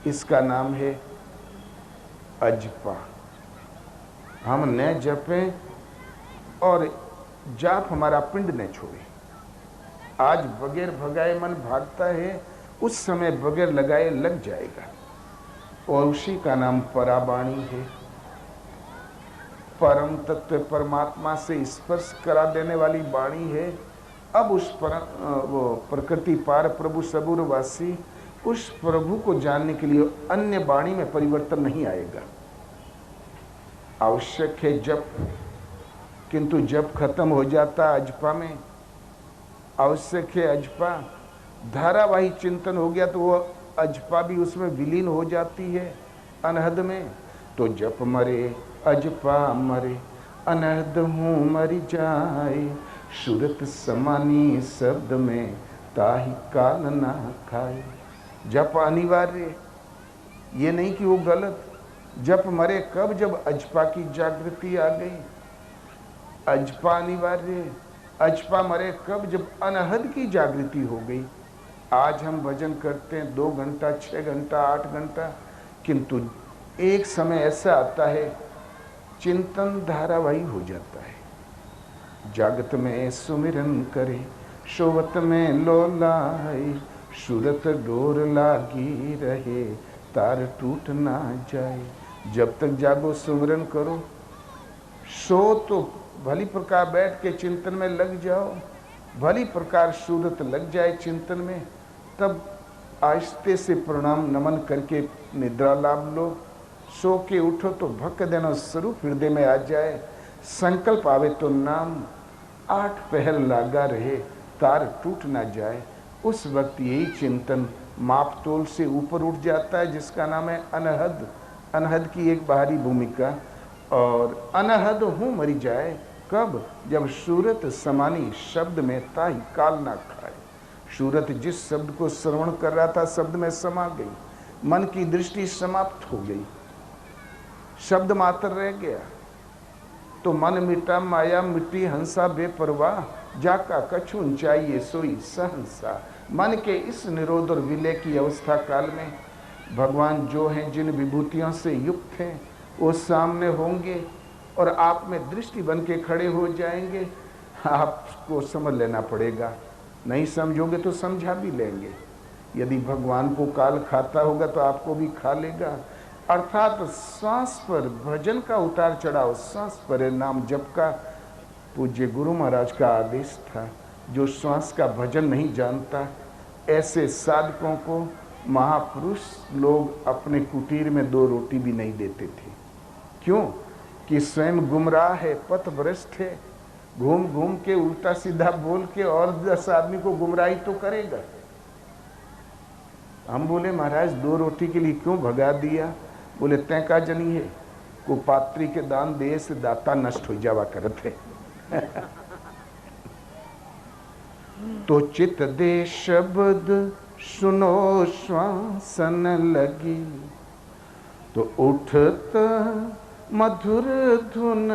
इसका नाम है अजपा। हम न जपें और जाप हमारा पिंड न छोड़े। आज बगैर भगाए मन भागता है, उस समय बगैर लगाए लग जाएगा। और उसी का नाम पराबाणी है। परम तत्व परमात्मा से स्पर्श करा देने वाली वाणी है। अब उस वो प्रकृति पार प्रभु सबूरवासी उस प्रभु को जानने के लिए अन्य वाणी में परिवर्तन नहीं आएगा। आवश्यक है जप, किंतु जप खत्म हो जाता अजपा में। आवश्यक है अजपा, धारावाही चिंतन हो गया तो वो अजपा भी उसमें विलीन हो जाती है अनहद में। तो जप मरे अजपा मरे, अनहद हूँ मर जाए, सूरत समानी शब्द में ताही काल ना खाए। जप अनिवार्य, ये नहीं कि वो गलत। जप मरे कब? जब अजपा की जागृति आ गई। अजपा अनिवार्य। अजपा मरे कब? जब अनहद की जागृति हो गई। आज हम भजन करते हैं 2 घंटा, 6 घंटा, 8 घंटा, किंतु एक समय ऐसा आता है चिंतन धारावाही हो जाता है। जागत में सुमिरन करे, सोवत में लोलाए, सूरत डोर लागी रहे, तार टूट ना जाए। जब तक जागो सुमिरन करो, सो तो भली प्रकार बैठ के चिंतन में लग जाओ, भली प्रकार सूरत लग जाए चिंतन में, तब आहिस्ते से प्रणाम नमन करके निद्रा लाभ लो। सो के उठो तो भक्त देना स्वरूप हृदय में आ जाए। संकल्प आवे तो नाम 8 पहर लागा रहे, तार टूट ना जाए। उस वक्त यही चिंतन मापतोल से ऊपर उठ जाता है, जिसका नाम है अनहद। अनहद की एक बाहरी भूमिका। और अनहद हूँ मरी जाए कब? जब सूरत समानी शब्द में ताही काल ना खाए। सूरत जिस शब्द को श्रवण कर रहा था शब्द में समा गई, मन की दृष्टि समाप्त हो गई, शब्द मात्र रह गया। तो मन मिटा माया मिट्टी हंसा बेपरवाह, जाका कछु ऊंचाई सोई सहंसा। मन के इस निरोध और विलय की अवस्था काल में भगवान जो हैं, जिन विभूतियों से युक्त हैं, वो सामने होंगे और आप में दृष्टि बन के खड़े हो जाएंगे। आपको समझ लेना पड़ेगा, नहीं समझोगे तो समझा भी लेंगे। यदि भगवान को काल खाता होगा तो आपको भी खा लेगा। अर्थात श्वास पर भजन का उतार चढ़ाव, श्वास पर नाम जप का पूज्य गुरु महाराज का आदेश था। जो श्वास का भजन नहीं जानता, ऐसे साधकों को महापुरुष लोग अपने कुटीर में 2 रोटी भी नहीं देते थे। क्यों? कि स्वयं गुमराह है, पथभ्रष्ट है, घूम घूम के उल्टा सीधा बोल के और 10 आदमी को गुमराही तो करेगा। हम बोले महाराज 2 रोटी के लिए क्यों भगा दिया? बोले तय का जनी है, को पात्री के दान दे से दाता नष्ट हो जावा करते। तो चित दे शब्द सुनो श्वासन लगी, तो उठत मधुर धुन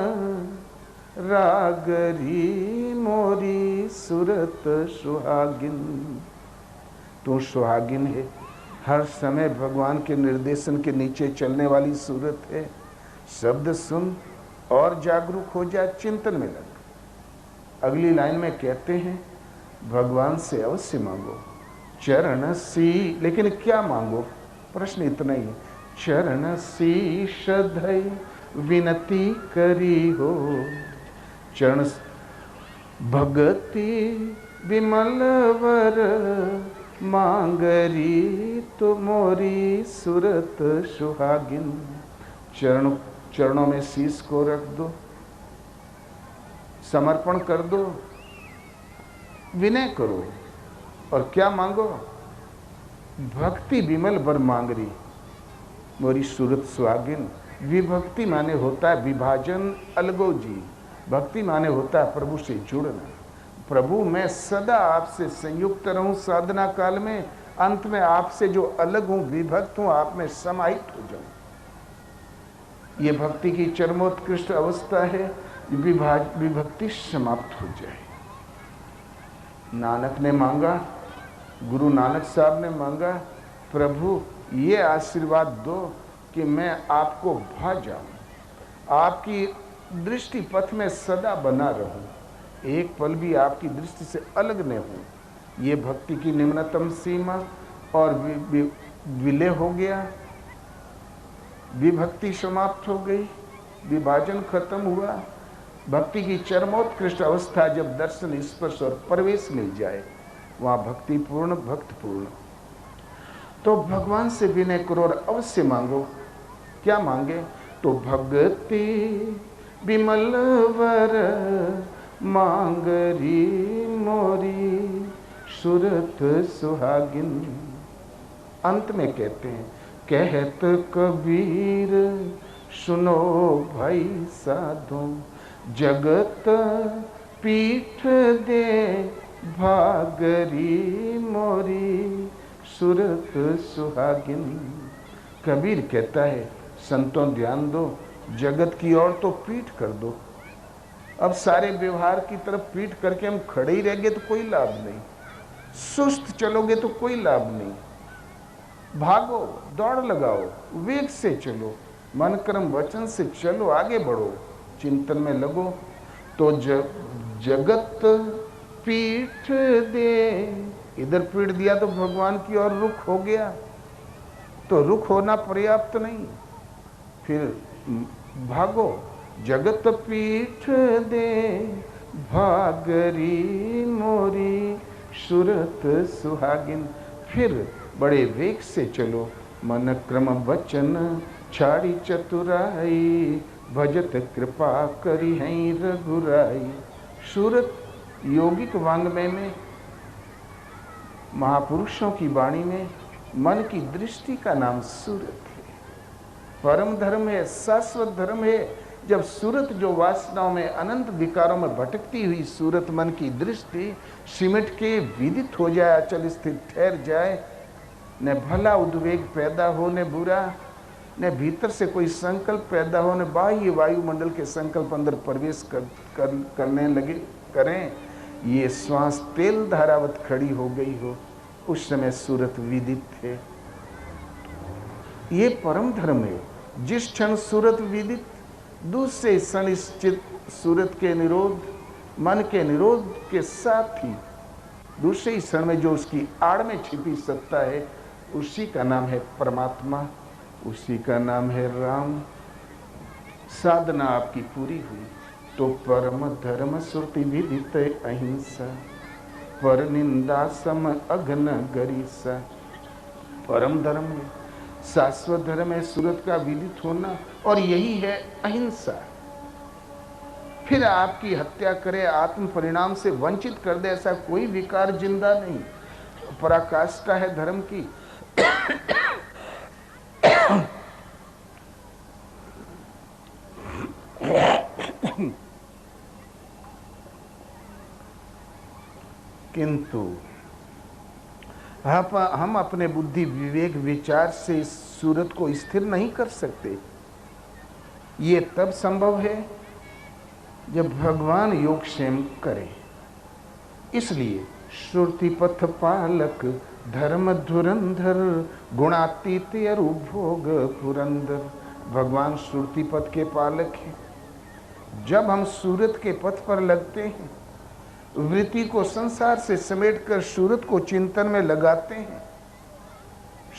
रागरी मोरी सूरत सुहागिन। तू सुहागिन है, हर समय भगवान के निर्देशन के नीचे चलने वाली सूरत है। शब्द सुन और जागरूक हो जा, चिंतन में लग। अगली लाइन में कहते हैं भगवान से अवश्य मांगो चरण सी, लेकिन क्या मांगो? प्रश्न इतना ही है, चरण शीश धई विनती करी हो, चरण भगति विमल वर मांगरी, तो मोरी सूरत सुहागिन। चरणों में शीश को रख दो, समर्पण कर दो, विनय करो और क्या मांगो? भक्ति विमल वर मांगरी, मोरी सूरत सुहागिन। विभक्ति माने होता है विभाजन, अलगोजी। भक्ति माने होता है प्रभु से जुड़ना। प्रभु मैं सदा आपसे संयुक्त रहूं साधना काल में, अंत में आपसे जो अलग हूं, विभक्त हूं, आप में समाहित हो जाऊं। ये भक्ति की चरमोत्कृष्ट अवस्था है, विभक्ति समाप्त हो जाए। नानक ने मांगा, गुरु नानक साहब ने मांगा, प्रभु ये आशीर्वाद दो कि मैं आपको भा जाऊं, आपकी दृष्टि पथ में सदा बना रहूं, एक पल भी आपकी दृष्टि से अलग न हूं। ये भक्ति की निम्नतम सीमा और विलय हो गया, विभक्ति समाप्त हो गई, विभाजन खत्म हुआ। भक्ति की चरमोत्कृष्ट अवस्था जब दर्शन, स्पर्श और प्रवेश मिल जाए, वहां भक्ति पूर्ण, भक्त पूर्ण। तो भगवान से विनय करो और अवश्य मांगो। क्या मांगे? तो भक्ति विमल वर मांगरी मोरी सुरत सुहागिन। अंत में कहते हैं, कहत कबीर सुनो भाई साधो, जगत पीठ दे भागरी मोरी सुरत सुहागिन। कबीर कहता है, संतों ध्यान दो, जगत की ओर तो पीठ कर दो। अब सारे व्यवहार की तरफ पीठ करके हम खड़े ही रह गए तो कोई लाभ नहीं, सुस्त चलोगे तो कोई लाभ नहीं। भागो, दौड़ लगाओ, वेग से चलो, मन कर्म वचन से चलो, आगे बढ़ो, चिंतन में लगो। तो जगत पीठ दे, इधर पीठ दिया तो भगवान की ओर रुख हो गया। तो रुख होना पर्याप्त नहीं, फिर भागो, जगत पीठ दे भागरी मोरी सुरत सुहागिन। फिर बड़े वेग से चलो, मन क्रम वचन छाड़ी चतुराई, भजत कृपा करी है रघुराई। सूरत योगिक वांग्मय में, महापुरुषों की वाणी में मन की दृष्टि का नाम सूरत है। परम धर्म है, शाश्वत धर्म है। जब सूरत, जो वासनाओं में, अनंत विकारों में भटकती हुई सूरत मन की दृष्टि सिमट के विदित हो जाए, अचल स्थित ठहर जाए, न भला उद्वेग पैदा हो न बुरा, न भीतर से कोई संकल्प पैदा हो न बाह्य वायुमंडल के संकल्प अंदर प्रवेश करने लगे करें, ये श्वास तेल धारावत खड़ी हो गई हो, उस समय सूरत विदित है। ये परम धर्म है। जिस क्षण सूरत विदित, दूसरे क्षण इस चित्त सूरत के निरोध, मन के निरोध के साथ ही दूसरे क्षण में जो उसकी आड़ में छिपी सत्ता है, उसी का नाम है परमात्मा, उसी का नाम है राम। साधना आपकी पूरी हुई तो परम धर्म श्रुति विदित अहिंसा, पर निंदा सम अघन गरिसा। परम धर्म है, शाश्वत धर्म है सूरत का विदित होना, और यही है अहिंसा। फिर आपकी हत्या करे, आत्म परिणाम से वंचित कर दे, ऐसा कोई विकार जिंदा नहीं। पराकाष्ठा है धर्म की। किंतु हम अपने बुद्धि विवेक विचार से इस सूरत को स्थिर नहीं कर सकते। ये तब संभव है जब भगवान योगक्षेम करे। इसलिए श्रुति पथ पालक धर्म धुरंधर गुणातीत अरुभोग पुरंदर। भगवान श्रुति पथ के पालक हैं। जब हम सूरत के पथ पर लगते हैं, वृत्ति को संसार से समेटकर सूरत को चिंतन में लगाते हैं,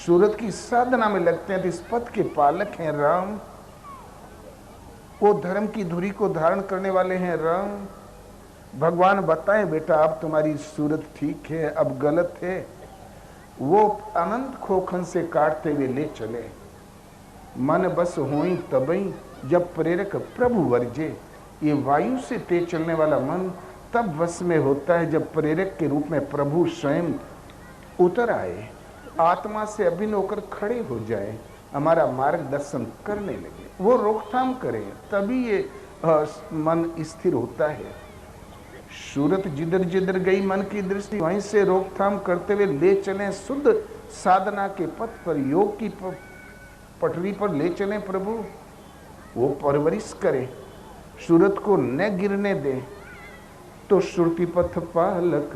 सूरत की साधना में लगते हैं, तो इस पथ के पालक हैं राम। वो धर्म की धुरी को धारण करने वाले हैं राम। भगवान बताएं, बेटा अब तुम्हारी सूरत ठीक है, अब गलत है। वो अनंत खोखन से काटते हुए ले चले। मन बस होई तबई जब प्रेरक प्रभु वर्जे। ये वायु से तेज चलने वाला मन तब वश में होता है जब प्रेरक के रूप में प्रभु स्वयं उतर आए, आत्मा से अभिन्न होकर खड़े हो जाए, हमारा मार्गदर्शन करने लगे, वो रोकथाम करें, तभी ये मन स्थिर होता है। सूरत जिधर जिधर गई मन की दृष्टि, वहीं से रोकथाम करते हुए ले चलें शुद्ध साधना के पथ पर, योग की पटरी पर ले चलें प्रभु। वो परवरिश करे, सूरत को न गिरने दे। तो श्रुति पथ पालक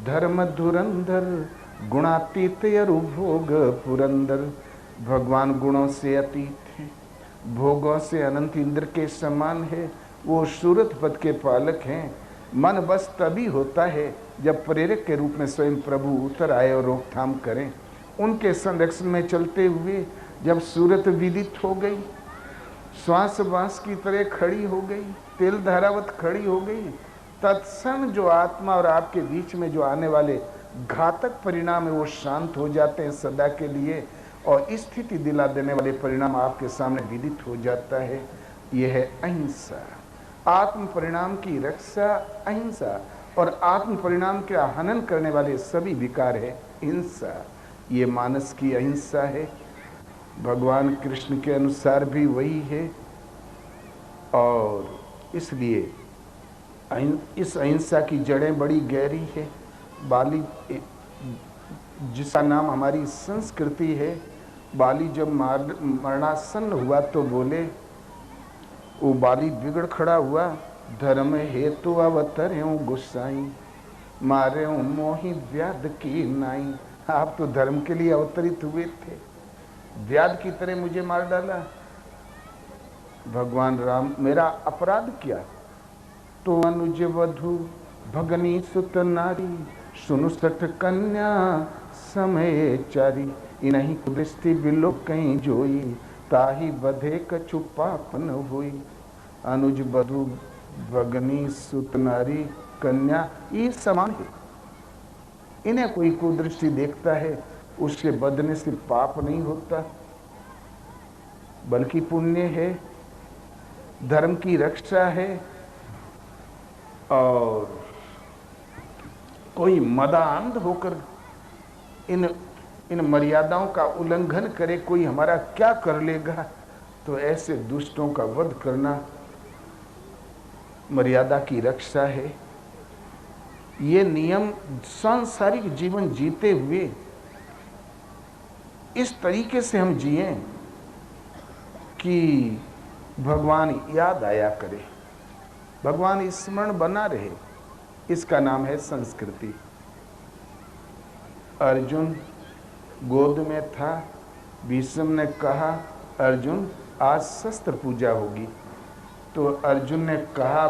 धर्म धुरंधर गुणातीत अरुभोग पुरंदर। भगवान गुणों से अतीत है, भोगों से अनंत इंद्र के समान है। वो सूरत पद के पालक हैं। मन बस तभी होता है जब प्रेरक के रूप में स्वयं प्रभु उतर आए और रोकथाम करें। उनके संरक्षण में चलते हुए जब सूरत विदित हो गई, श्वास बांस की तरह खड़ी हो गई, तेल धारावत खड़ी हो गई, तत्क्षण जो आत्मा और आपके बीच में जो आने वाले घातक परिणाम है वो शांत हो जाते हैं सदा के लिए, और स्थिति दिला देने वाले परिणाम आपके सामने विदित हो जाता है। यह है अहिंसा, आत्म परिणाम की रक्षा अहिंसा, और आत्म परिणाम का हनन करने वाले सभी विकार है हिंसा। ये मानस की अहिंसा है। भगवान कृष्ण के अनुसार भी वही है, और इसलिए इस अहिंसा की जड़ें बड़ी गहरी है। बाली, जिसका नाम हमारी संस्कृति है, बाली जब मरणासन्न हुआ तो बोले, वो बाली बिगड़ खड़ा हुआ, धर्म हेतु अवतर्यों गुस्साई, मारे मोहि व्याध की नाई। आप तो धर्म के लिए अवतरित हुए थे, व्याध की तरह मुझे मार डाला। भगवान राम, मेरा अपराध क्या? तो अनुज वधु भगनी सुत नारी, सुनु सठ कन्या समय चारी, इनही कुदृष्टि बिलो कहीं जोई, ताही बधे कछु पाप न हुई। अनुज वधु भगनी सुत नारी कन्या, ये समान है। इन्हें कोई कुदृष्टि देखता है, उसके बदने से पाप नहीं होता, बल्कि पुण्य है, धर्म की रक्षा है। और कोई मदांध होकर इन मर्यादाओं का उल्लंघन करे, कोई हमारा क्या कर लेगा, तो ऐसे दुष्टों का वध करना मर्यादा की रक्षा है। ये नियम सांसारिक जीवन जीते हुए इस तरीके से हम जिए कि भगवान याद आया करे, भगवान स्मरण बना रहे। इसका नाम है संस्कृति। अर्जुन गोद में था, भीष्म ने कहा, अर्जुन आज शस्त्र पूजा होगी। तो अर्जुन ने कहा,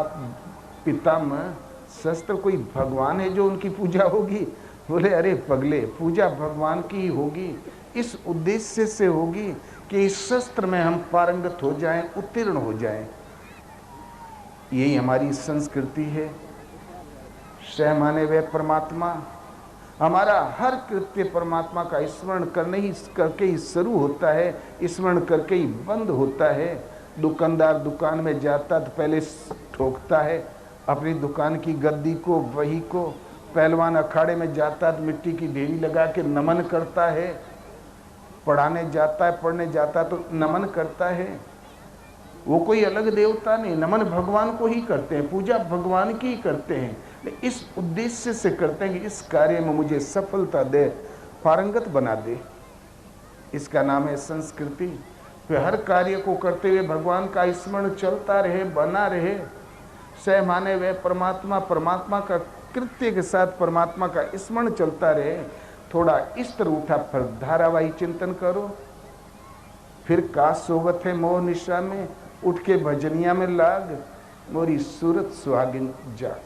पितामह शस्त्र कोई भगवान है जो उनकी पूजा होगी? बोले, अरे पगले, पूजा भगवान की ही होगी, इस उद्देश्य से होगी कि इस शस्त्र में हम पारंगत हो जाएं, उत्तीर्ण हो जाएं। यही हमारी संस्कृति है। स्वयं माने वे परमात्मा, हमारा हर कृत्य परमात्मा का स्मरण करके ही शुरू होता है, स्मरण करके ही बंद होता है। दुकानदार दुकान में जाता तो पहले ठोकता है अपनी दुकान की गद्दी को, वही को। पहलवान अखाड़े में जाता तो मिट्टी की ढेरी लगा के नमन करता है। पढ़ाने जाता है, पढ़ने जाता तो नमन करता है। वो कोई अलग देवता नहीं, नमन भगवान को ही करते हैं, पूजा भगवान की ही करते हैं। इस उद्देश्य से करते हैं कि इस कार्य में मुझे सफलता दे, पारंगत बना दे। इसका नाम है संस्कृति। फिर हर कार्य को करते हुए भगवान का स्मरण चलता रहे, बना रहे। सह माने वे परमात्मा, परमात्मा का कृत्य के साथ परमात्मा का स्मरण चलता रहे। थोड़ा स्तर उठा, फिर धारावाही चिंतन करो। फिर का सोवत है मोह निशा में, उठ के भजनिया में लाग, मोरी सूरत सुहागिन जाग।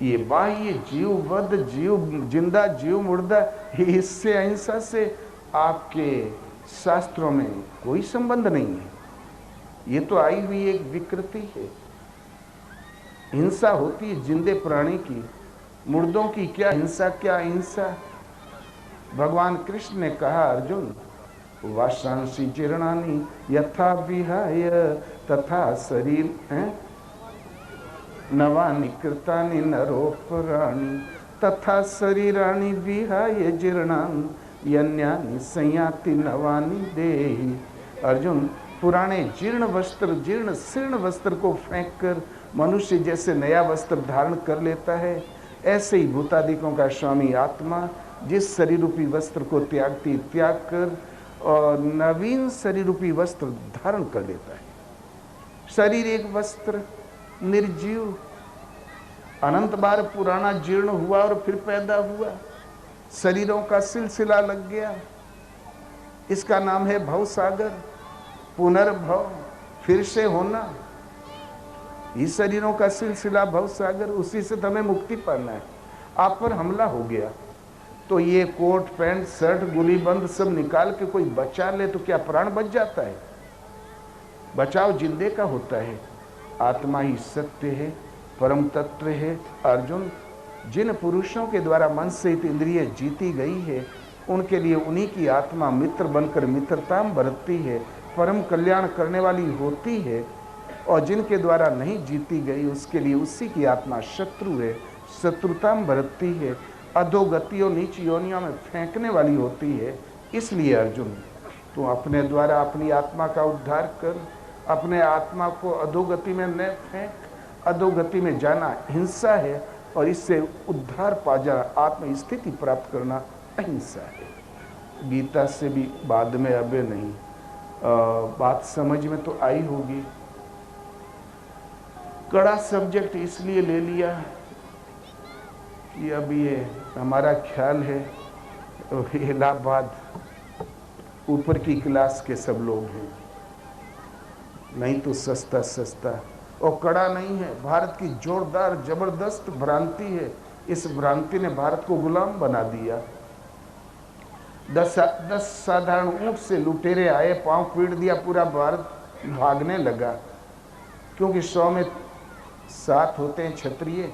ये बाह्य जीव वध, जीव जिंदा, जीव मुर्दा, इससे अहिंसा से आपके शास्त्रों में कोई संबंध नहीं है। ये तो आई हुई एक विकृति है। हिंसा होती है जिंदे प्राणी की, मुर्दों की क्या हिंसा, क्या हिंसा। भगवान कृष्ण ने कहा, अर्जुन वाशांसी जीर्णानि यथा विहाय तथा शरीर नवानि कृतानि नरोपराणि तथा शरीराणि विहाय जीर्णानि यन्यानि संयाति नवानि देहि। अर्जुन, पुराने जीर्ण शीर्ण वस्त्र को फेंककर मनुष्य जैसे नया वस्त्र धारण कर लेता है, ऐसे ही भूतादिकों का स्वामी आत्मा जिस शरीर रूपी वस्त्र को त्याग कर और नवीन शरीर रूपी वस्त्र धारण कर लेता है। शरीर एक वस्त्र, निर्जीव, अनंत बार पुराना जीर्ण हुआ और फिर पैदा हुआ। शरीरों का सिलसिला लग गया। इसका नाम है भव सागर, पुनर्भव, फिर से होना। इस शरीरों का सिलसिला भव सागर, उसी से तो हमें मुक्ति पाना है। आप पर हमला हो गया तो ये कोट पैंट शर्ट गुली बंद सब निकाल के कोई बचा ले तो क्या प्राण बच जाता है? बचाव जिंदे का होता है। आत्मा ही सत्य है, परम तत्व है। अर्जुन, जिन पुरुषों के द्वारा मन सहित इंद्रिय जीती गई है उनके लिए उन्हीं की आत्मा मित्र बनकर मित्रता बरतती है, परम कल्याण करने वाली होती है। और जिनके द्वारा नहीं जीती गई उसके लिए उसी की आत्मा शत्रु है, शत्रुता बरतती है, अधोगतियों नीच योनियों में फेंकने वाली होती है। इसलिए अर्जुन, तू अपने द्वारा अपनी आत्मा का उद्धार कर, अपने आत्मा को अधोगति में न फेंक। अधोगति में जाना हिंसा है और इससे उद्धार पा जाना, आत्म स्थिति प्राप्त करना अहिंसा है। गीता से भी बाद में अबे नहीं बात समझ में तो आई होगी। कड़ा सब्जेक्ट इसलिए ले लिया कि अब ये हमारा ख्याल है इलाहाबाद ऊपर की क्लास के सब लोग हैं, नहीं तो सस्ता सस्ता। और कड़ा नहीं है, भारत की जोरदार जबरदस्त भ्रांति है। इस भ्रांति ने भारत को गुलाम बना दिया। 10 साधारण ऊंट से लुटेरे आए, पांव पीट दिया, पूरा भारत भागने लगा। क्योंकि 100 में 7 होते हैं क्षत्रिय।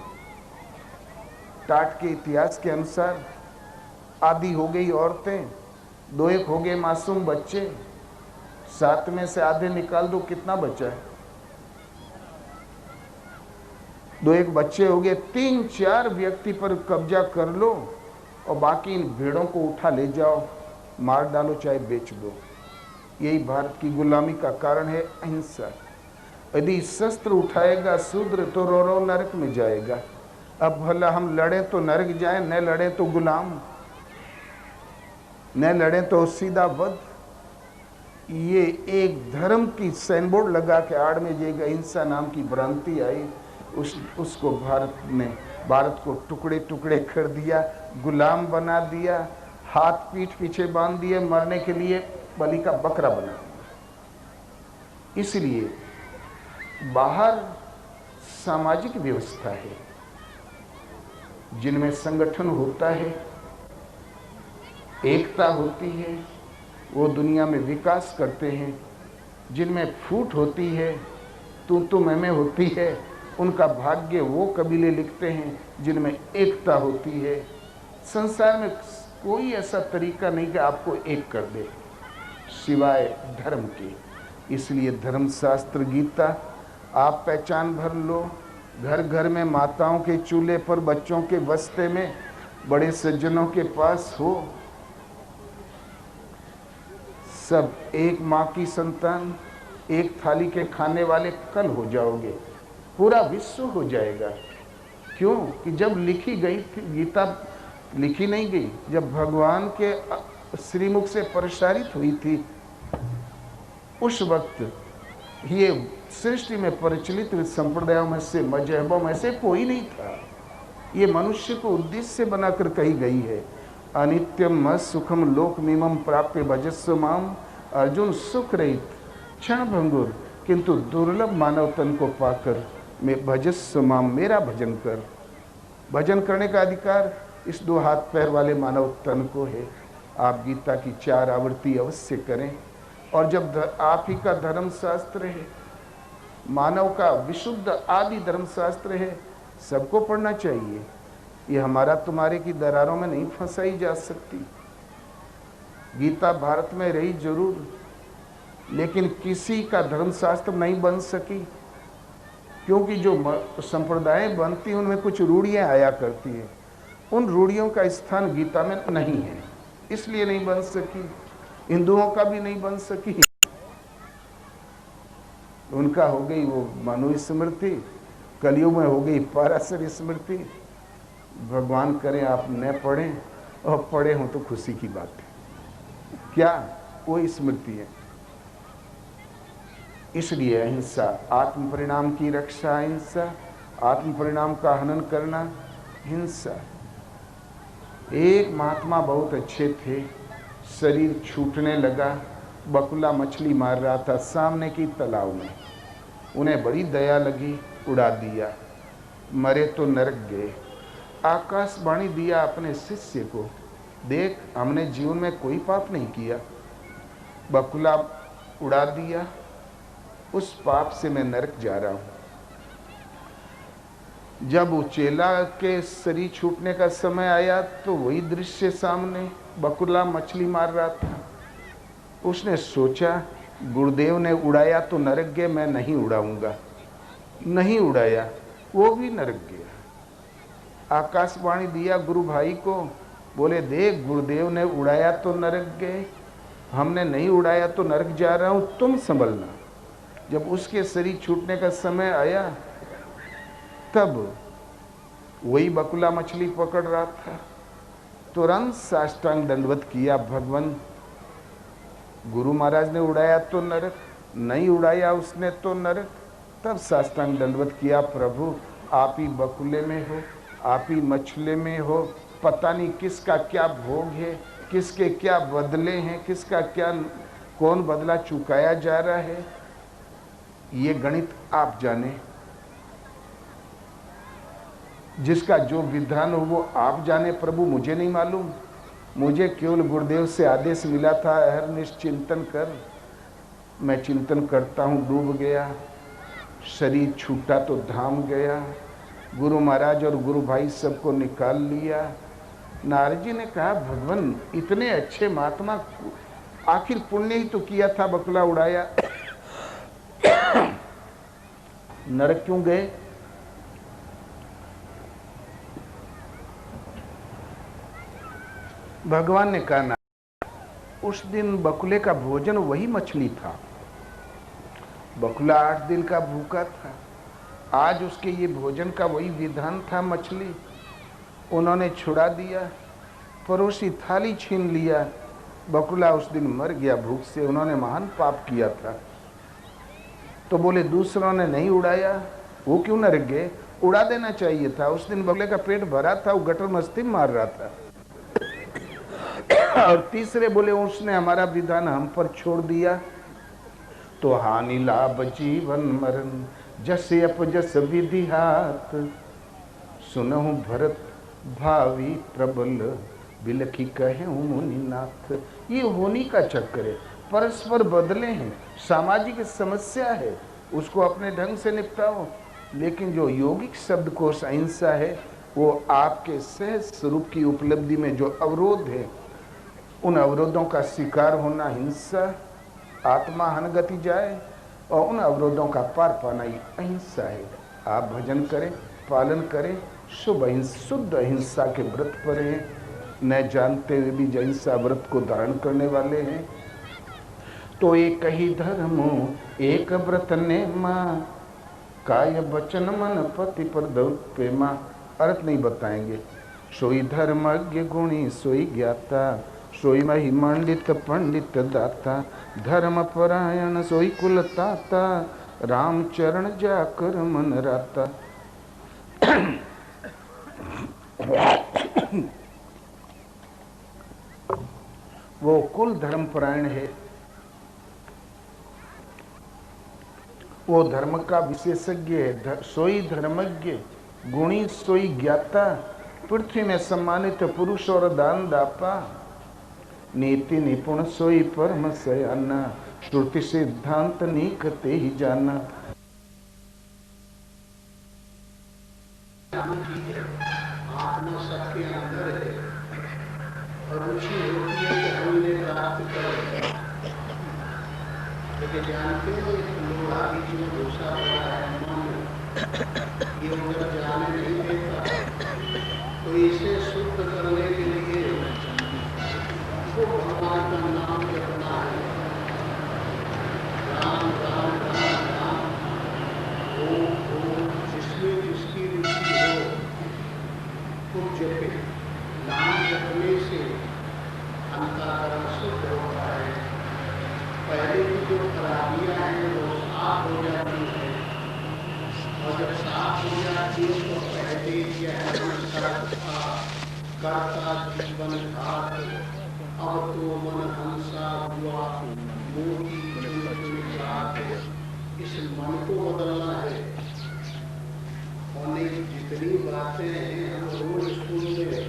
टाट के इतिहास के अनुसार आधी हो गई औरतें, 2-1 हो गए मासूम बच्चे। 7 में से आधे निकाल दो, कितना बचा है? 2-1 बच्चे हो गए। 3-4 व्यक्ति पर कब्जा कर लो और बाकी इन भेड़ों को उठा ले जाओ, मार डालो, चाहे बेच दो। यही भारत की गुलामी का कारण है, अहिंसा। यदि शस्त्र उठाएगा शूद्र तो रो रो नरक में जाएगा। अब भला हम लड़े तो नरक जाए, न लड़े तो गुलाम, न लड़े तो सीधा वध। ये एक धर्म की साइन बोर्ड लगा के आड़ में जो अहिंसा नाम की भ्रांति आई, उसको भारत को टुकड़े टुकड़े कर दिया, गुलाम बना दिया, हाथ पीठ पीछे बांध दिए, मरने के लिए बलि का बकरा बना दिया। इसलिए बाहर सामाजिक व्यवस्था है जिनमें संगठन होता है, एकता होती है, वो दुनिया में विकास करते हैं। जिनमें फूट होती है, तू मैं होती है, उनका भाग्य वो कबीले लिखते हैं जिनमें एकता होती है। संसार में कोई ऐसा तरीका नहीं कि आपको एक कर दे सिवाय धर्म के। इसलिए धर्मशास्त्र गीता आप पहचान भर लो। घर घर में माताओं के चूल्हे पर, बच्चों के बस्ते में, बड़े सज्जनों के पास हो। सब एक माँ की संतान, एक थाली के खाने वाले कल हो जाओगे, पूरा विश्व हो जाएगा। क्यों कि जब लिखी गई थी गीता, लिखी नहीं गई, जब भगवान के श्रीमुख से प्रसारित हुई थी, उस वक्त ये सृष्टि में प्रचलित संप्रदायों में से, मजहबों में से कोई नहीं था। ये मनुष्य को उद्देश्य से बनाकर कही गई है। अनित्यम सुखम लोकमीमं प्राप्य भजस्व माम। अर्जुन, सुख रहित क्षण भंगुर किंतु दुर्लभ मानव तन को पाकर मैं भजस्व माम, मेरा भजन कर। भजन करने का अधिकार इस 2 हाथ पैर वाले मानव तन को है। आप गीता की 4 आवृत्ति अवश्य करें। और जब आप ही का धर्मशास्त्र है, मानव का विशुद्ध आदि धर्मशास्त्र है, सबको पढ़ना चाहिए। ये हमारा तुम्हारे की दरारों में नहीं फंसाई जा सकती। गीता भारत में रही जरूर, लेकिन किसी का धर्मशास्त्र नहीं बन सकी, क्योंकि जो संप्रदाय बनती हैं उनमें कुछ रूढ़ियाँ आया करती हैं। उन रूढ़ियों का स्थान गीता में नहीं है, इसलिए नहीं बन सकी। हिंदुओं का भी नहीं बन सकी, उनका हो गई वो मनुस्मृति, कलयुग में हो गई पाराशर स्मृति। भगवान करें आप न पढ़ें, और पढ़े हों तो खुशी की बात है। क्या वो स्मृति है? इसलिए अहिंसा, आत्म परिणाम की रक्षा अहिंसा, आत्म परिणाम का हनन करना हिंसा। एक महात्मा बहुत अच्छे थे, शरीर छूटने लगा, बकुला मछली मार रहा था सामने की तालाब में। उन्हें बड़ी दया लगी, उड़ा दिया, मरे तो नरक गए। आकाशवाणी दिया अपने शिष्य को, देख हमने जीवन में कोई पाप नहीं किया, बकुला उड़ा दिया, उस पाप से मैं नरक जा रहा हूं। जब उचेला के शरीर छूटने का समय आया तो वही दृश्य सामने, बकुला मछली मार रहा था। उसने सोचा गुरुदेव ने उड़ाया तो नरक गए, मैं नहीं उड़ाऊंगा। नहीं उड़ाया, वो भी नरक गया। आकाशवाणी दिया गुरु भाई को, बोले देख गुरुदेव ने उड़ाया तो नरक गए, हमने नहीं उड़ाया तो नरक जा रहा हूं, तुम संभलना। जब उसके शरीर छूटने का समय आया तब वही बकुला मछली पकड़ रहा था। तुरंत साष्टांग दंडवत किया, भगवान गुरु महाराज ने उड़ाया तो नरक, नहीं उड़ाया उसने तो नरक। तब साष्टांग दंडवत किया, प्रभु आप ही बकुले में हो, आप ही मछली में हो, पता नहीं किसका क्या भोग है, किसके क्या बदले हैं, किसका क्या कौन बदला चुकाया जा रहा है, ये गणित आप जाने। जिसका जो विधान हो वो आप जाने प्रभु, मुझे नहीं मालूम। मुझे केवल गुरुदेव से आदेश मिला था, हर निश्चिंतन कर। मैं चिंतन करता हूँ, डूब गया, शरीर छूटा तो धाम गया। गुरु महाराज और गुरु भाई सबको निकाल लिया। नारद जी ने कहा, भगवान इतने अच्छे महात्मा, आखिर पुण्य ही तो किया था, बकुला उड़ाया, नरक क्यों गए? भगवान ने कहा, ना उस दिन बकुले का भोजन वही मछली था। बकुला 8 दिन का भूखा था, आज उसके ये भोजन का वही विधान था, मछली। उन्होंने छुड़ा दिया, परोसी थाली छीन लिया, बकुला उस दिन मर गया भूख से। उन्होंने महान पाप किया था। तो बोले दूसरों ने नहीं उड़ाया, वो क्यों नरक गए? उड़ा देना चाहिए था। उस दिन बकुले का पेट भरा था, वो गटर मस्ती मार रहा था। और तीसरे बोले उसने हमारा विधान हम पर छोड़ दिया, तो हानि लाभ जीवन मरण जस अपजस विधि हाथ। सुनहु भरत भावी प्रबल बिलखी कहे मुनिनाथ। ये होनी का चक्कर है, परस्पर बदले हैं, सामाजिक समस्या है, उसको अपने ढंग से निपटाओ। लेकिन जो यौगिक शब्दकोश अहिंसा है, वो आपके सहज स्वरूप की उपलब्धि में जो अवरोध है, उन अवरोधों का शिकार होना हिंसा, आत्मा हनगति जाए, और उन अवरोधों का पार पाना ही अहिंसा है। आप भजन करें, पालन करें, शुद्ध अहिंसा के व्रत पर हैं, न जानते हुए भी अहिंसा व्रत को धारण करने वाले हैं। तो एक ही धर्म एक व्रत ने माँ, काय वचन मन पति पर दौत्य माँ। अर्थ नहीं बताएंगे। सोई धर्मज्ञ गुणी सोई ज्ञाता, सोई महिमंडित पंडित दाता, धर्म परायण सोई कुल ताता, राम चरण जाकर मन राता। वो कुल धर्म परायण है, वो धर्म का विशेषज्ञ है। सोई धर्मज्ञ गुणी सोई ज्ञाता, पृथ्वी में सम्मानित पुरुष और दान दाता, नीति निपुण सोई परम सयाना, श्रुति सिद्धांत निकते ही जाना। आत्मा सबके अंदर है और रुचि होती है कि हम इन्हें प्राप्त करें। लेकिन जानते हो लोग आगे जो दूसरा पड़ा है मन, ये उधर जाने नहीं देता। तो इसे शुद्ध करने के लिए वो भगवान का नाम जपना है। राम राम राम राम, ओम जिसमें जिसकी रुचि हो वो जपे। नाम जपने से अंतःकरण शुद्ध होता है, पहले की जो खराबियां हैं वो साफ हो जाती है, और जब साफ हो जाती है तो पहले यह नमस्कार था करता जीवन घात, अब तो मन हंसा हुआ मोती चुन चुन जात। इस मन को बदलना है। और जितनी बातें हैं हम रोज सुनते हैं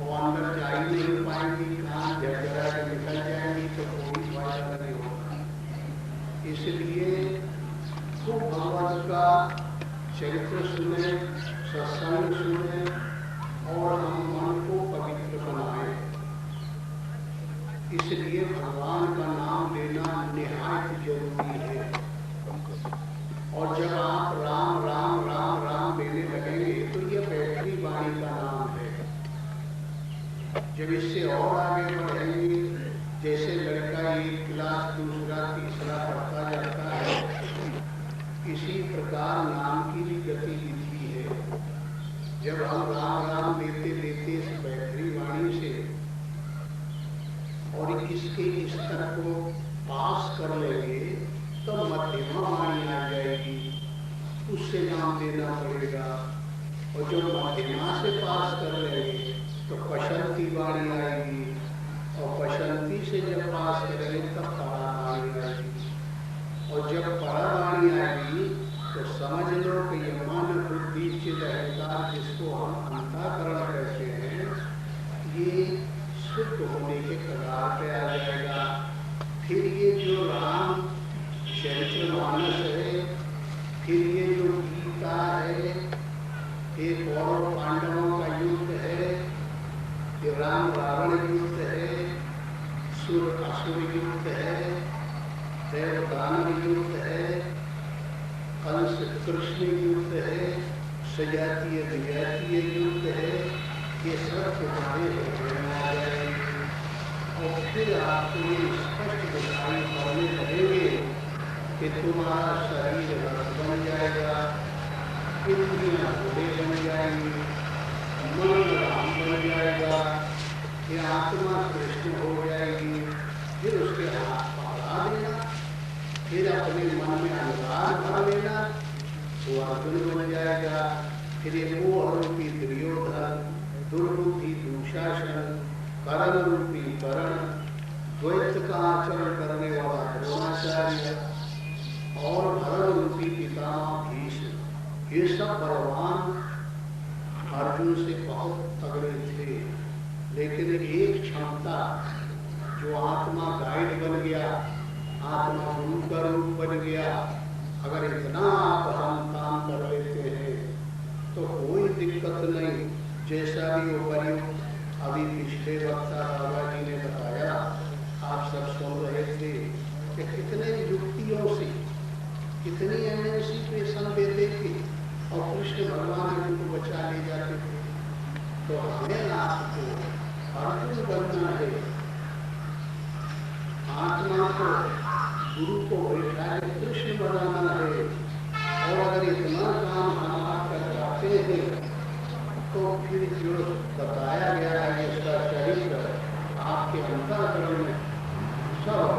और अंदर जा ही नहीं पाएंगी, कहाँ झरझरा के निकल जाएंगी तो कोई फायदा नहीं होगा। इसलिए खूब भगवान का चरित्र सुने, सत्संग सुने और हम मन को पवित्र बनाए। इसलिए भगवान का नाम लेना निहायत जरूरी है। और जब आप राम राम राम राम लेने लगेंगे तो ये बैठरी वाणी का नाम है। जब इससे और आगे बढ़ेंगे, जैसे लड़का एक क्लास दूसरा तीसरा पढ़ता जाता है, इसी प्रकार नाम की भी गतिविधि है। जब हम राम राम लेते लेते इस बैठरी वाणी से और इसके स्तर को पास कर लेंगे तो मध्यमा वाणी आ जाएगी, उससे नाम लेना पड़ेगा। और जो मध्यमा से पास कर लेंगे तो पशंती वाणी आएगी, और पशंती से जब पास करेंगे तब परावाणी आएगी। और जब परावाणी आएगी तो समझ लो कि ये मन बुद्धि चित्त अहंकार, जिसको हम अंतःकरण कहते हैं, ये शुद्ध होने के कगार पे आ जाएगा। फिर ये जो राम चरित्रमानस है, फिर ये जो गीता है, ये कौरव पांडवों का युद्ध है, ये राम रावण युद्ध है, सुर असुर युद्ध है, देव दानव युद्ध है, कंस कृष्ण युद्ध है, सजातीय विजातीय युद्ध है, ये सब तुम्हारे हृदय में आ जाएंगे। और फिर आपको ये स्पष्ट दिखाई पड़ने लगेंगे कि तुम्हारा शरीर रथ बन जाएगा, इंद्रियां घोड़े बन जाएंगी, मन राम बन जाएगा, ये आत्मा कृष्ण हो जाएगी। फिर उसके हाथ पकड़ा देना, फिर अपने मन में अनुराग भर लेना, वो अर्जुन बन जाएगा। फिर ये मोह रूपी दुर्योधन, दुर्बुद्धि दुशासन, करण रूपी करण, द्वैत का आचरण करने वाला द्रोणाचार्य और धर्म रूपी पितामह भीष्म, ये सब बलवान अर्जुन से बहुत तगड़े थे। लेकिन एक क्षमता, जो आत्मा गाइड बन गया, आत्मा गुरु का रूप बन गया, अगर इतना आप हम काम कर लेते हैं तो कोई दिक्कत नहीं। जैसा भी वो प्रयुक्त अभी पिछले वक्ता बाबा जी ने बताया, आप सब सुन रहे थे कि कितने युक्तियों से, कितनी एमेंसिपेशन देते थे और कृष्ण भगवान उनको बचा ले जाते थे। तो हमें आपको अर्जुन बनना है, आत्मा को गुरु को बैठा के कृष्ण बनाना है। और अगर इतना काम हम आप कर जाते हैं तो फिर जो बताया गया है इसका चरित्र आपके अंतःकरण में सब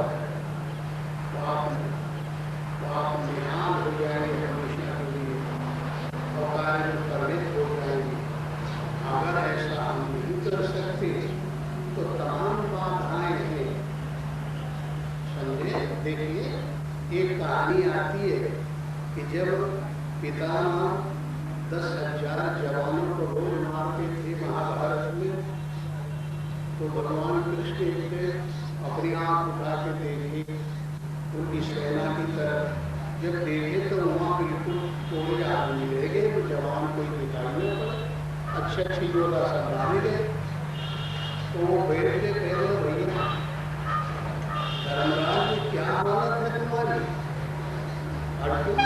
आप निहाल हो जाएंगे हमेशा के लिए और कार्य परिणित हो जाएंगे। अगर ऐसा हम नहीं कर सकते तो तमाम बाधाएं हैं। समझे? देखिए, एक कहानी आती है कि जब पितामह 10,000 जवानों को रोज मारते थे महाभारत में, तो भगवान कृष्ण थे अपनी आंख उठा के देखे उनकी सेना की तरफ। जब देखे तो वहाँ बिल्कुल कोई आदमी रह गए, तो जवान कोई दिखाई नहीं पड़ा, अच्छे योद्धा सब मारे गए। तो वो बैठ के कह रहे भैया धर्मराज क्या हालत है तुम्हारी? अर्जुन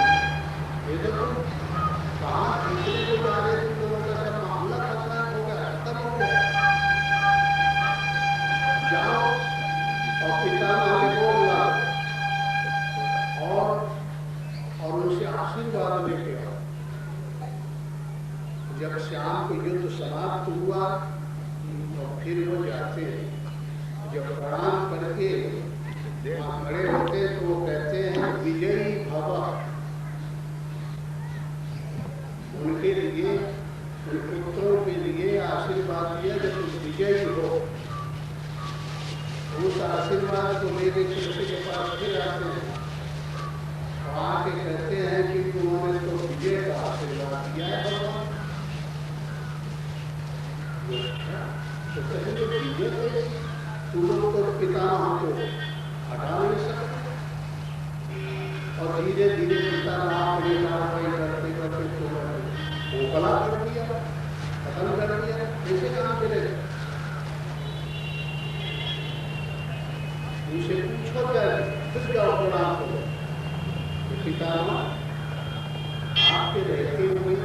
ये देखो कहाँ दूसरे को जा रहे थे, लोगों का सब मामला खतरा हो गया, खत्म हो गया, जाओ और पितामह को बुलाओ और उनसे आशीर्वाद लेके आओ। जब शाम को युद्ध समाप्त हुआ तो फिर वो जाते हैं, जब प्रणाम करके खड़े होते तो वो कहते हैं विजयी भव। उनके लिए उन पुत्रों के लिए आशीर्वाद दिया जब तुम विजयी हो। उस आशीर्वाद को लेकर कृष्ण के पास फिर आते हैं और आके कहते हैं कि तुमने तो विजय का आशीर्वाद दिया है भगवान। तो कहेंगे विजय कैसे? तुम लोग तो पितामह को हटा नहीं सकते। और धीरे धीरे पितामह अपनी कार्रवाई करते करते वो कला कर दिया, खत्म कर दिया। ऐसे कहाँ मिलेगा? उनसे पूछो जाए, फिर जाओ प्रणाम करो। पितामह आपके रहते हुए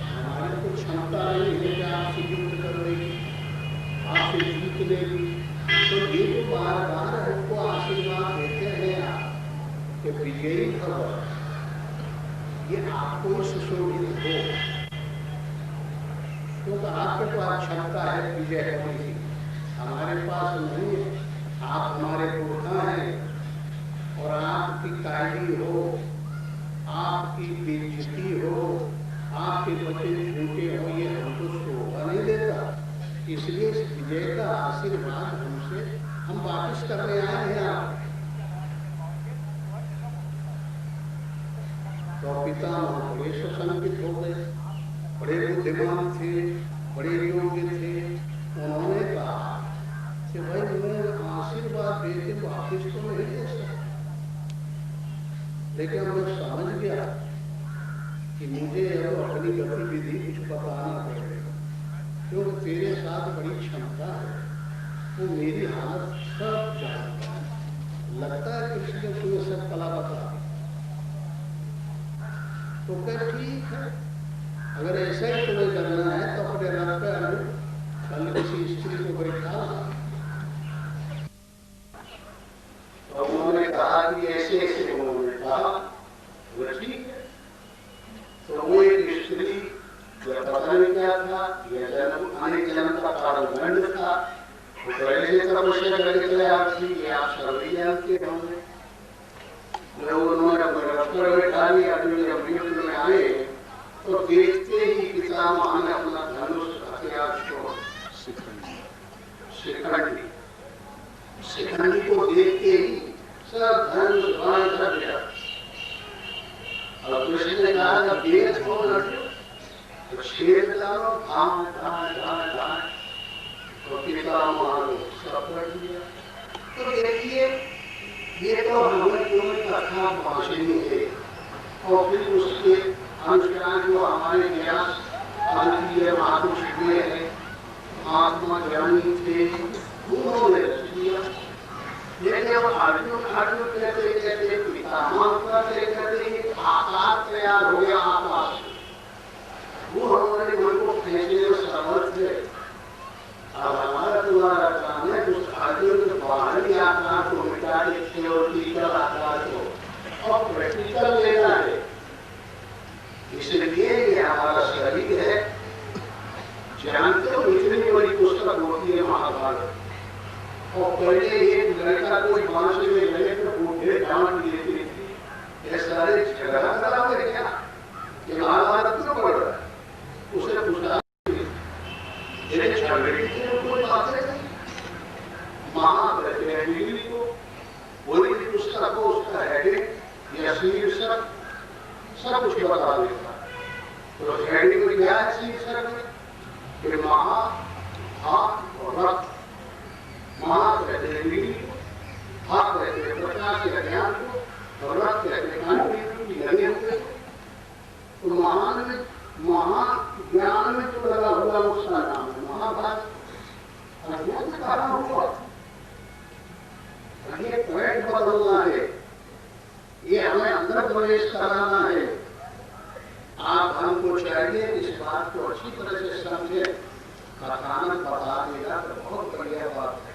हमारी तो क्षमता नहीं है कि आपसे युद्ध करने की, आपसे जीतने की। तो ये जो बार बार हमको आशीर्वाद देते हैं आप कि विजयी भव, ये आपको ही सुशोभित हो, क्योंकि आपके पास क्षमता है विजय होने की, हमारे पास नहीं है। आप हमारे पुरखा हैं और आपकी कायली हो, आपकी बेइज्जती हो, आपके बच्चे झूठे हो, ये हमको शोभा नहीं देता। इसलिए इस विजय का आशीर्वाद हमसे हम वापिस करने आए हैं आप। तो पितामह बड़े सुसंगित हो गए, बड़े बुद्धिमान थे, बड़े योग्य थे। उन्होंने कहा कि भाई मैं आशीर्वाद देके वापिस तो नहीं दे सकता, लेकिन मैं समझ गया कि मुझे अब अपनी गतिविधि कुछ बताना पड़ेगा, क्योंकि तेरे साथ बड़ी क्षमता है, वो मेरी हालत सब जानता है। लगता है कि इसलिए तुम्हें सब कला बता। तो कह ठीक है, अगर ऐसा ही तुम्हें करना है तो अपने रथ पे आने कल किसी स्त्री को बैठा। तो उन्होंने कहा कि ऐसे ऐसे उन्होंने कहा, वो ठीक है। तो वो एक स्त्री जो पता नहीं क्या था, यह जन्म अनेक जन्म का कारणदंड था, वो पहले से तपस्या करके चले आती, ये आप सभी जानते होंगे। जब उन्होंने अपने रथ पर बैठा लिया, जब युद्ध में आए तो देखते ही पितामह ने अपना धनुष हथियार छोड़ शिखंडी को देखते ही सब धनुष बाण कर दिया। और कृष्ण ने कहा जब देर छोड़ लड़ो तो छेद डालो, धाम धाम धाम धाम। तो पितामह ने सब कर दिया। तो देखिए ये तो हमें केवल कथा भाषणी है, और फिर उसके अनुष्ठान जो हमारे व्यास भारतीय महापुरुष हुए हैं, महात्मा ज्ञानी थे, उन्होंने रच दिया। लेकिन अब अर्जुन कहते कहते पितामह कहते आकाश तैयार हो गया, आकाश वो हमारे मन को खींचने में समर्थ है। अब हमारा तुम्हारा काम है उस अर्जुन के बाहरी आकाश को मिटा के थियोरिटिकल आकाश को और प्रैक्टिकल लेना है। इसलिए ये हमारा शरीर है। जानते हो इतनी बड़ी पुस्तक होती है महाभारत, और पहले एक लड़का कोई फांसी में लगे तो बूढ़े डांट देती थी, ये सारे झगड़ा खराब है क्या, ये महाभारत क्यों पढ़ रहा है? उसे पूछा ये झगड़े की कोई बात है नहीं। महाभारत को पूरी पुस्तक को उसका हेडिंग या शीर्षक सब कुछ बता देता। तो हेडिंग में क्या है शीर्षक में कि महा हाथ और रथ। महा कहते हैं वीर, हाथ कहते हैं प्रकाश या ज्ञान को, और रथ कहते हैं। तो महान में महाज्ञान में जो लगा हुआ उसका नाम है महाभारत। अज्ञान का नाम हुआ ये पॉइंट बदलना है, ये हमें अंदर प्रवेश कराना है। आप हमको चाहिए इस बात को अच्छी तरह से समझे। कथानक बता देगा तो बहुत बढ़िया बात है,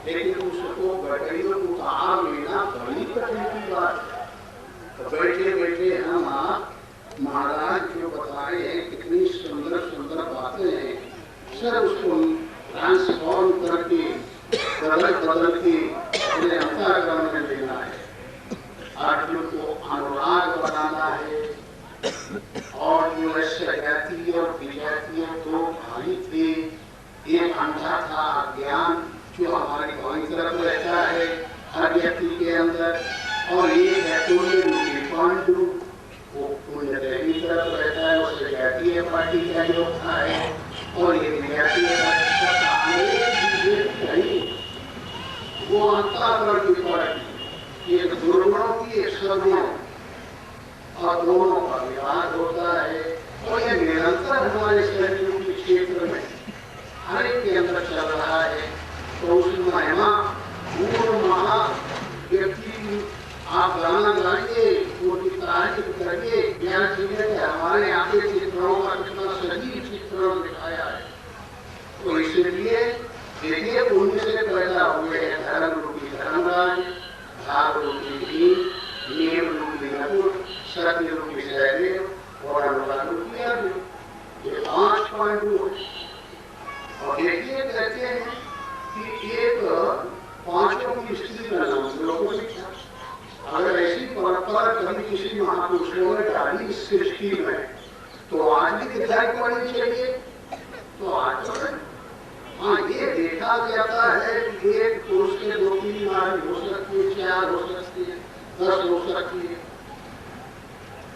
लेकिन उसको गठरियों को उतार लेना बड़ी कठिन की बात है। तो बैठे बैठे हम आप महाराज जो बताए हैं कितनी सुंदर सुंदर बातें हैं, सर उसको ट्रांसफॉर्म करके बदल के अपने अंतःकरण में लेना है। आर्थियों को अनुराग बनाना है, और जो है सजातीय और विजातीय हमारी बाई तरफ रहता है हर व्यक्ति के अंदर, और एक है पुण्य रूपी पांडु, वो पुण्य देवी तरफ रहता है, उससे जातीय पार्टी का योद्धा है। और ये जातीय पार्टी वो अंतःकरण की पार्टी, एक दुर्गुणों की एक सद्गुणों, और दोनों का विवाद होता है। और ये निरंतर हमारे शरीर के क्षेत्र में हर एक के अंदर चल रहा है। तो उस महिमा पूर्ण महा व्यक्ति की आप गाना गाइए, उनकी तारीफ करिए, ज्ञान सीखे हमारे आगे चित्रों का कितना सजीव चित्रण दिखाया है। तो इसलिए देखिए उनमें से पैदा हुए हैं धर्म रूपी धर्मराज, भाव रूपी भीम, नियम रूपी नकुल, सत्य रूपी सहदेव और अनुराग रूपी अर्जुन। ये 5 पांडु। और देखिए कहते हैं कि एक 5 की स्त्री का नाम द्रौपदी था। अगर ऐसी परंपरा कभी किसी महापुरुषों ने डाली इस सृष्टि में, तो आज भी दिखाई पड़नी चाहिए। तो आज हाँ ये देखा जाता है कि एक पुरुष के 2-3 नारी हो सकती है, 4 हो सकती है, 10 हो सकती है,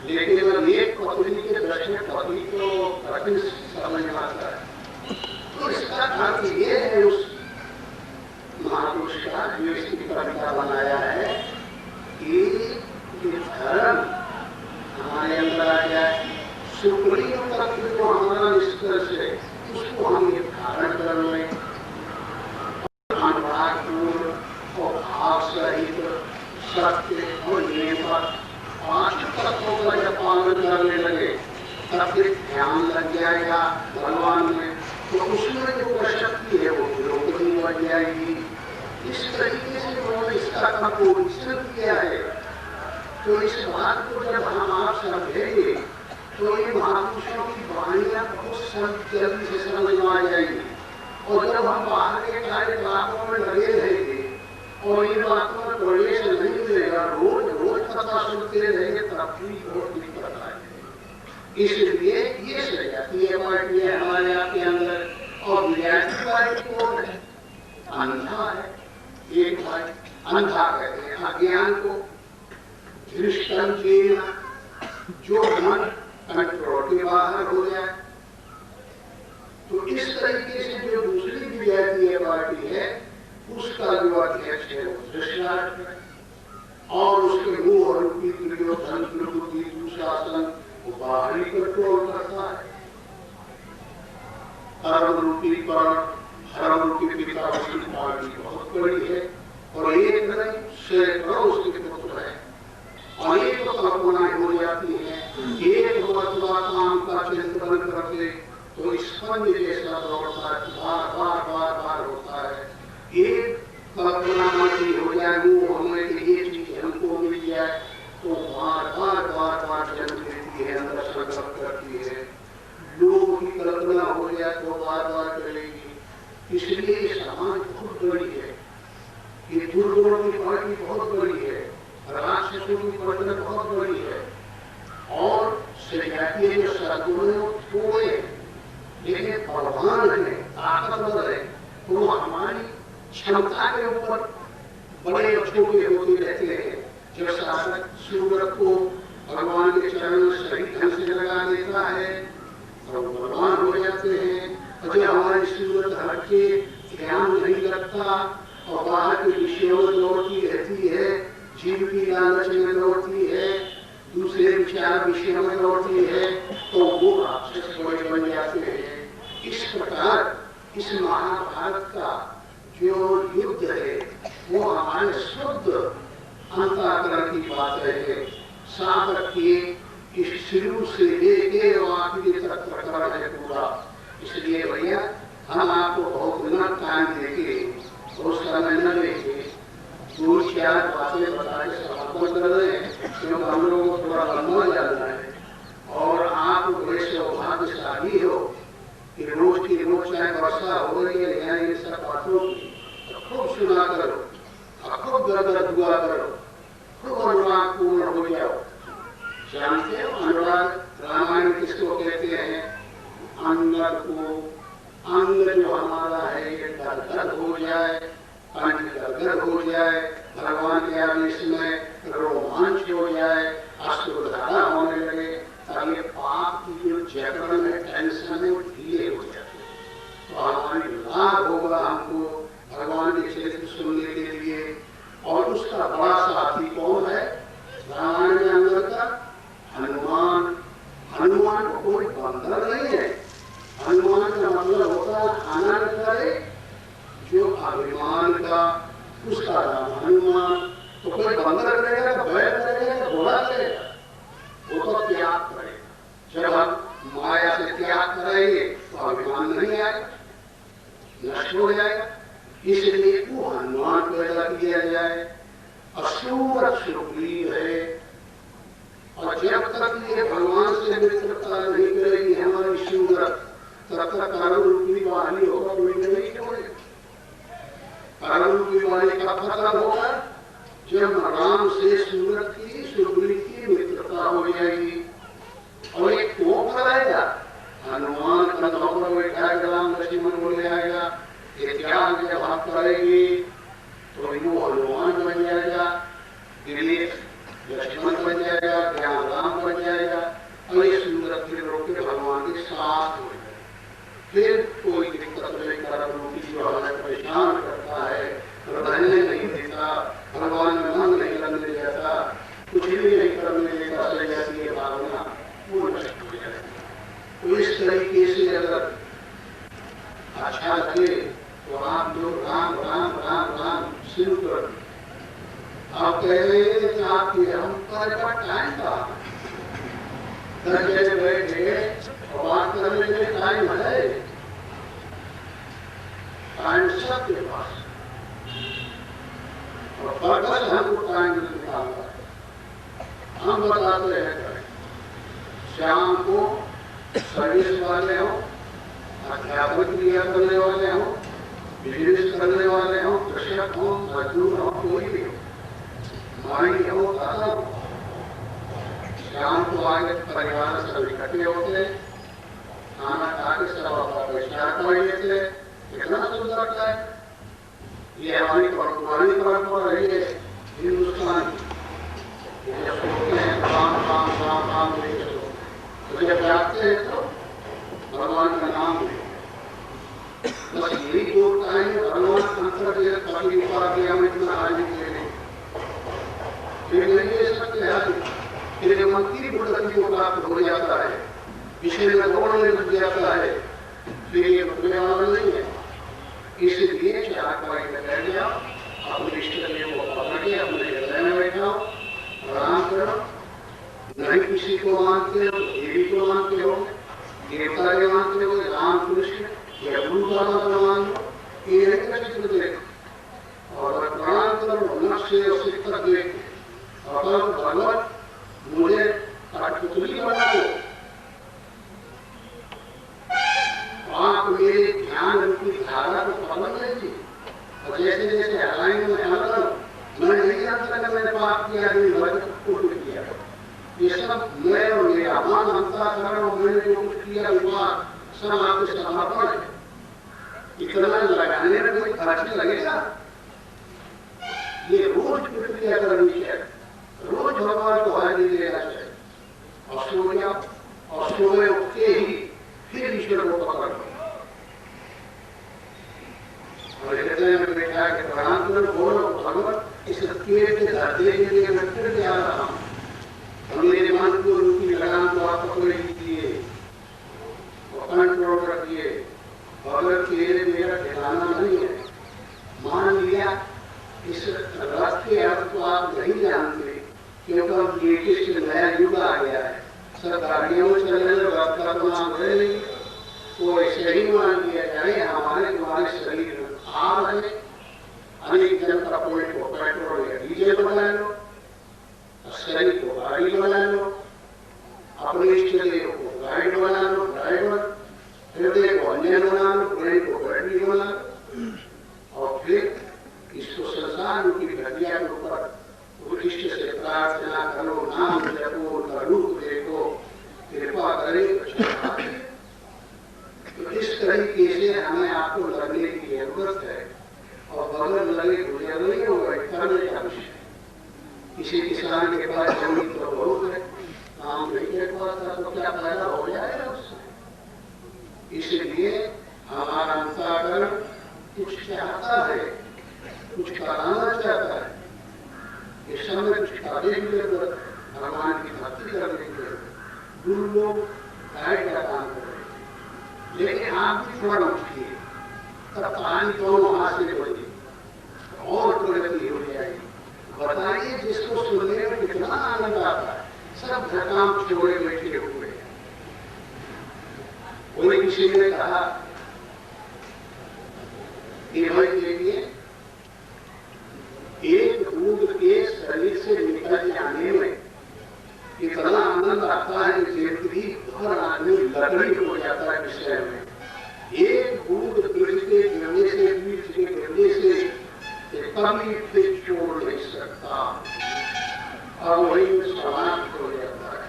लेकिन अगर एक पत्नी के 10वें पति को कठिन समझ में आता है। तो इसका अर्थ ये है उस महापुरुष का जो इसकी कविता बनाया है कि धर्म हमारे अंदर आ जाए, सुप्रीम तत्व जो हमारा निष्कर्ष है उसको हम ये धारण कर लें, अनुरागपूर्ण और भाव सहित सत्य और नियम 5 तत्वों का जब पालन करने लगे तब फिर ध्यान लग जाएगा भगवान में, तो उसमें जो प्रशक्ति है वो द्रौपदी बन जाएगी। इस तरीके से उन्होंने इसका कंपोजिशन किया है। तो इस बात को जब हम आप समझेंगे तो ये महापुरुषों की वाणियां बहुत जल्दी से समझ में आ जाएंगी। और जब हम बाहर के कार्यकलापों में लगे रहेंगे और ये बातों में प्रवेश नहीं मिलेगा, रोज रोज कथा सुनते रहेंगे, तब भी बहुत दिक्कत आएगी। इसलिए ये सजातीय पार्टी है हमारे आपके अंदर, और विद्यार्थी पार्टी कौन है? अंधा है। एक भाई अंधा कहते हैं अज्ञान को, दृष्टम चेना, जो मन कंट्रोल के बाहर हो जाए। तो इस तरीके से जो दूसरी विद्यार्थी पार्टी है उसका जो अध्यक्ष है वो धृतराष्ट्र है, और उसके मुंह रूपी दुर्योधन द्रौपदी दुशासन वो बाहरी कंट्रोल करता है। धर्म रूपी पर धर्म रूपी पिता उसकी पार्टी बहुत बड़ी है, और एक नहीं सैकड़ों उसके पुत्र है, अनेक कल्पनाएं हो जाती हैं। एक काम का चिंतन करते तो स्पंज जैसा दौड़ता है, बार बार बार बार होता है। एक कल्पना मची हो जाए वो हमें ये चीज हमको मिल जाए तो बार बार बार बार जन्म लेती है, अंदर संकल्प करती है। लोगों की कल्पना हो जाए तो बार बार चलेगी। इसलिए ये समाज बहुत बड़ी है, ये दुर्गुणों की पार्टी बहुत बड़ी है, राक्षसों की पार्टी बहुत बड़ी है, और सजातीय जो सद्गुण थोड़े लेकिन बलवान है, ताकतवर है, तो वो हमारी क्षमता के ऊपर बड़े छोटे होते रहते हैं। जब शासक सूरत को भगवान के चरण में सही ढंग से लगा देता है तो बलवान हो जाते हैं, और जब हमारी सूरत हटके ध्यान नहीं रखता और बाहर के विषयों में दौड़ती रहती है, जीव की लालच में दौड़ती है, दूसरे विचार विषयों में दौड़ती है, तो वो राक्षस बन जाते हैं। इस प्रकार इस महाभारत का जो युद्ध है वो हमारे शुद्ध अंतःकरण की बात है। साथ रखिए कि शुरू से लेके आखिरी तक प्रकरण है पूरा। इसलिए भैया हम आपको बहुत न टाइम देके बहुत समय न लेके 2-4 बातें बता के समापन कर रहे हैं, क्योंकि हम लोगों को थोड़ा लंबा जाना है। और आप बड़े सौभाग्यशाली हो कि रोज की रोज चाहे वर्षा हो रही है या ये सब बातों की खूब सुना करो, खूब दर दुआ करो, खूब अनुराग पूर्ण हो जाओ। जानते हो अनुराग रामायण किसको कहते हैं? अंग को, अंग जो हमारा है ये दर्द हो जाए गदगद हो जाए, भगवान के आदेश में रोमांच हो जाए, अश्रुधारा होने लगे, तब ये पाप की जो जकड़न है, टेंशन है, वो ढीले हो जाते हैं। तो हमारी लाभ होगा हमको भगवान के चरित्र सुनने के लिए। और उसका बड़ा साथी कौन है रामायण के अंदर का? हनुमान। हनुमान को कोई बंधन नहीं है। हनुमान का मतलब होता है आनंद करे जो अभिमान का, उसका नाम हनुमान। तो कोई बंधन करेगा, बैल करेगा, घोड़ा करेगा, वो तो त्याग करेगा। जब हम माया से त्याग करेंगे तो अभिमान नहीं आएगा, नष्ट हो जाएगा। इसलिए वो हनुमान पैदा किया जाए। असुर सुग्रीव है, और जब तक ये भगवान से मित्रता नहीं करेगी हमारी सूरत, तब तक कारण रूपी वाणी होगा, कोई नहीं छोड़ेगा। कारण रूपी वाणी का खत्म होगा जब राम से सूरत की, सुग्रीव की मित्रता हो जाएगी। और एक क्यों कराएगा? हनुमान कंधों पर बैठाएगा, राम लक्ष्मण बोले आएगा, ये त्याग जब आप करेंगे तो वो हनुमान बन जाएगा, दिलीप लक्ष्मण बन जाएगा, ज्ञान राम बन जाएगा, और ये सूरत के लोग के भगवान के साथ हो जाए। फिर कोई दिक्कत नहीं कर, जो हमें परेशान करता है, रहने नहीं देता, भगवान में मन नहीं लगने देता, कुछ भी नहीं करने देता, चले जाती है भावना, वो नष्ट हो जाए। तो इस तरीके से अगर अच्छा लगे तो आप लोग राम राम राम राम शुरू कर। आप कह रहे हैं कि आपके हम पर टाइम था, दर्जे बैठे और बात करने के टाइम है, टाइम सबके पास, और पर्पस हमको टाइम निकालता है। हम बताते हैं शाम को सर्विस वाले हो, अध्यापक क्रिया करने वाले हो, बिजनेस करने वाले हो, कृषक हो, मजदूर हो, कोई भी हो, माई हो, दादा हो, शाम को आगे परिवार सब इकट्ठे होते, खाना खा के सब अपना विचार कर लेते। कितना सुंदर लगता है। ये हमारी पुरानी परंपरा रही है हिंदुस्तान की। जब सोते हैं काम काम काम काम लेके सो, तो जब जागते हैं तो भगवान का नाम ले। बस यही दो टाइम भगवान अंतर के कभी पा के हम इतना आगे ले लें, फिर नहीं ले सकते आगे। फिर मंत्री बुढ़ती को प्राप्त हो जाता है, विषय में दौड़ने लग जाता है, फिर ये रुकने वाला नहीं है। इसलिए चार पाई में बैठ जाओ, अपने इष्ट देव को पकड़ के अपने हृदय में बैठाओ, प्रणाम करो। नहीं किसी को मानते हो, देवी को मानते हो, देवता के मानते हो, राम कृष्ण या गुरु का मान लो, ये चित्र देखो और प्रणाम करो, नक्शे और शिक्षक देख और भगवत मुझे कठपुतली बना दो, आप मेरे ध्यान रूपी धारा को पकड़ लीजिए, और जैसे जैसे हलाएंगे मैं हल मैं नहीं जानता कि मैंने पाप किया किया। ये सब मैं और मेरा मान अंतःकरण और मैंने जो कुछ किया विवाद सब आपके समर्पण है। इतना लगाने में कोई खर्च लगेगा? ये रोज प्रक्रिया करनी चाहिए, रोज भगवान को हाजिरी देना चाहिए, और सुबह उठते ही फिर ईश्वर को पकड़ लो और हृदय में बैठा के प्रणाम करो, बोलो भगवत इस पेट के धरती के लिए मैं फिर जा रहा हूँ, और मेरे मन को रूपी लगाम को आप पकड़ लीजिए, कंट्रोल रखिए। भगवत के मेरा ठिकाना नहीं है। मान लिया इस रथ के अर्थ को आप नहीं जानते, क्योंकि अब लेटेस्ट नया युग आ गया है, सब गाड़ियों में चलने रथ का तो नाम है नहीं, तो ऐसे ही मान लिया जाए हमारे तुम्हारे शरीर आग है, अनेक जन का पॉइंट को पेट्रोल या डीजल बना लो, शरीर को गाड़ी बना लो, अपने इष्ट देव को गाइड बना लो, ड्राइवर, हृदय को अंजन बना लो, ब्रेन को बैटरी बना लो, और फिर इसको संसार की घटिया के ऊपर इष्ट से प्रार्थना करो, नाम जपो, उनका रूप देखो, कृपा करें। तो इस तरीके से हमें आपको लगने की जरूरत है, और बगल लगे गुजर नहीं होगा, करने का विषय। किसी किसान के पास जमीन तो बहुत है, काम नहीं कर पाता तो क्या फायदा हो जाएगा उससे। इसलिए हमारा अंतःकरण कुछ चाहता है, कुछ कराना चाहता है। इस समय कुछ कार्य की जरूरत, भगवान की भक्ति करने की जरूरत, गुरु लोग गाइड का काम करें। लेकिन आप भी थोड़ा उठिए, तब कहानी दोनों हाथ से बनी और प्रगति हो जाएगी। बताइए जिसको सुनने में कितना आनंद आता है, सब काम छोड़े बैठे हुए। कोई किसी ने कहा कि भाई देखिए, एक बूंद के शरीर से निकल जाने में इतना आनंद आता है कि जिंदगी भर आदमी लकड़ी हो जाता है विषय में। एक बूंद पृथ्वी के गिरने से, बीच के गिरने से कभी फिर छोड़ नहीं सकता, और वही समाप्त हो जाता है।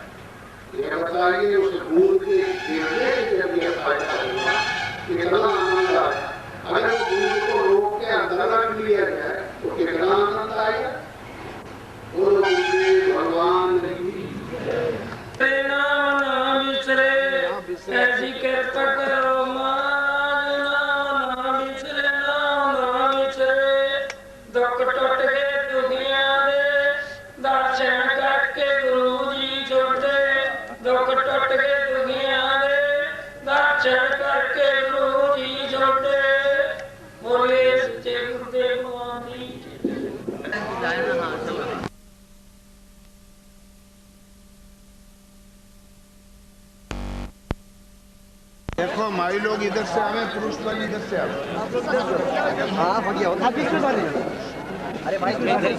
ये बताइए उस बूंद के गिरने से जब यह फायदा हुआ, कितना आनंद आया। अगर उस बूंद को रोक के अंदर रख लिया जाए तो कितना आनंद आएगा। बोलो भगवान ऐसी कृपा करो मां, नाम बिसरे नाम ना बिसरे। दुख टुट गए दुखियां दे, दर्शन करके गुरु जी छोटे। दुख टुट गए दुखियां दे, दर्शन करके गुरु जी छोटे। बोले सच्चे गुरुदेव भगवान की। देखो माई लोग इधर से आवे, पुरुष वाले इधर से आवे। हाँ बढ़िया होता है। अरे भाई नहीं